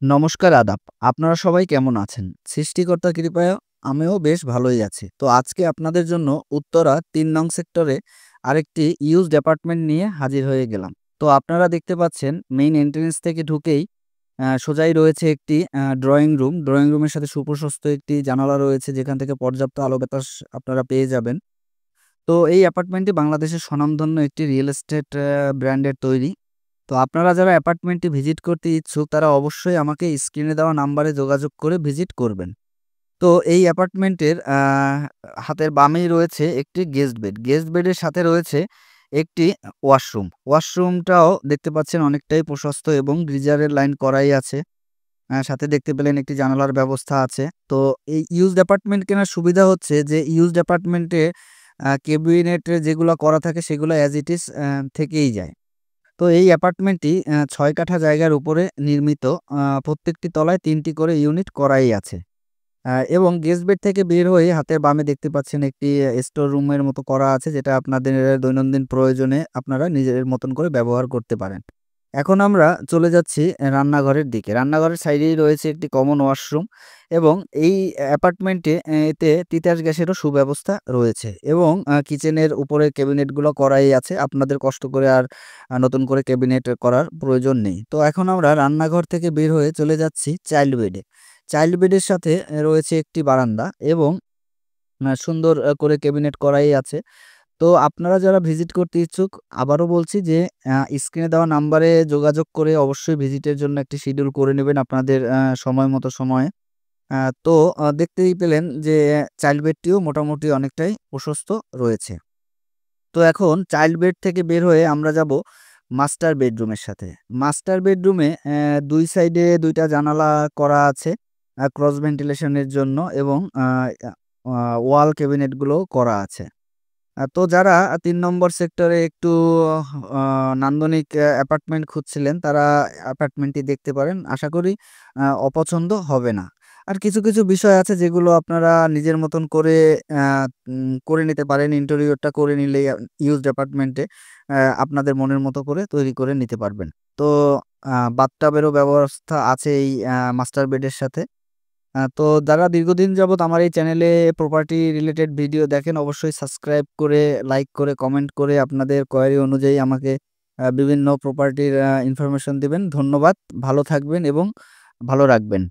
নমস্কার, আদাব। আপনারা সবাই কেমন আছেন? সৃষ্টিকর্তার কৃপায় আমিও বেশ ভালোই আছি। তো আজকে আপনাদের জন্য উত্তরা ৩ নং সেক্টরে আরেকটি ইউজড অ্যাপার্টমেন্ট নিয়ে হাজির হয়ে গেলাম। তো আপনারা দেখতে পাচ্ছেন মেইন এন্ট্রান্স থেকে ঢুকেই সোজাই রয়েছে একটি ড্রয়িং রুম। ড্রয়িং রুমের সাথে সুপ্রশস্ত একটি জানালা রয়েছে যেখান থেকে পর্যাপ্ত আলো বাতাস আপনারা পেয়ে যাবেন। তো এই অ্যাপার্টমেন্টটি বাংলাদেশের স্বনামধন্য একটি রিয়েল এস্টেট ব্র্যান্ডের তৈরি। তো আপনারা যারা অ্যাপার্টমেন্টটি ভিজিট করতে ইচ্ছুক তারা অবশ্যই আমাকে স্ক্রিনে দেওয়া নাম্বারে যোগাযোগ করে ভিজিট করবেন। তো এই অ্যাপার্টমেন্টের হাতের বামেই রয়েছে একটি গেস্ট বেড। গেস্ট বেডের সাথে রয়েছে একটি ওয়াশরুম। ওয়াশরুমটাও দেখতে পাচ্ছেন অনেকটাই প্রশস্ত এবং গিজারের লাইন করাই আছে। সাথে দেখতে পেলেন একটি জানালার ব্যবস্থা আছে। তো এই ইউজড অ্যাপার্টমেন্ট কেনার সুবিধা হচ্ছে যে ইউজড অ্যাপার্টমেন্টে ক্যাবিনেট যেগুলা করা থাকে সেগুলো অ্যাজ ইট ইজ থেকেই যায়। তো এই অ্যাপার্টমেন্টটি ৬ কাঠা জায়গার উপরে নির্মিত। প্রত্যেকটি তলায় ৩ টি করে ইউনিট করাই আছে। এবং গেস্ট বেড থেকে বের হয়ে হাতের বামে দেখতে পাচ্ছেন একটি স্টোর রুমের মতো করা আছে যেটা আপনাদের দৈনন্দিন প্রয়োজনে আপনারা নিজের মতন করে ব্যবহার করতে পারেন। এখন আমরা চলে যাচ্ছি রান্নাঘরের দিকে। রান্নাঘরের সাইডেই রয়েছে একটি কমন ওয়াশরুম এবং এই অ্যাপার্টমেন্টে এতে তিতাস গ্যাসেরও সুব্যবস্থা রয়েছে এবং কিচেনের উপরে ক্যাবিনেটগুলো করাই আছে। আপনাদের কষ্ট করে আর নতুন করে ক্যাবিনেট করার প্রয়োজন নেই। তো এখন আমরা রান্নাঘর থেকে বের হয়ে চলে যাচ্ছি চাইল্ড বেডে। চাইল্ড বেডের সাথে রয়েছে একটি বারান্দা এবং সুন্দর করে ক্যাবিনেট করাই আছে। তো আপনারা যারা ভিজিট করতে ইচ্ছুক আবারও বলছি যে স্ক্রিনে দেওয়া নাম্বারে যোগাযোগ করে অবশ্যই ভিজিটের জন্য একটি শিডিউল করে নেবেন আপনাদের সময় মতো সময়ে। তো দেখতেই পেলেন যে চাইল্ড বেডটিও মোটামুটি অনেকটাই প্রশস্ত রয়েছে। তো এখন চাইল্ড বেড থেকে বের হয়ে আমরা যাব মাস্টার বেডরুমের সাথে। মাস্টার বেডরুমে ২ সাইডে ২ টা জানালা করা আছে ক্রস ভেন্টিলেশনের জন্য এবং আ আ ওয়াল ক্যাবিনেটগুলোও করা আছে। তো যারা ৩ নম্বর সেক্টরে একটু আ নান্দনিক অ্যাপার্টমেন্ট খুঁজছিলেন তারা অ্যাপার্টমেন্টটি দেখতে পারেন। আশা করি অপছন্দ হবে না। আর কিছু বিষয় আছে যেগুলো আপনারা নিজের মতন করে আ করে নিতে পারেন। ইন্টেরিয়রটা করে নিলেই ইউজড অ্যাপার্টমেন্টে আপনাদের মনের মতো করে তৈরি করে নিতে পারবেন। তো বাথটাবেরও ব্যবস্থা আছে এই মাস্টার বেডের সাথে। তো যারা দীর্ঘদিন যাবৎ আমার এই চ্যানেলে প্রপার্টি রিলেটেড ভিডিও দেখেন অবশ্যই সাবস্ক্রাইব করে, লাইক করে, কমেন্ট করে আপনাদের কোয়েরি অনুযায়ী আমাকে বিভিন্ন প্রপার্টির ইনফরমেশন দিবেন। ধন্যবাদ। ভালো থাকবেন এবং ভালো রাখবেন।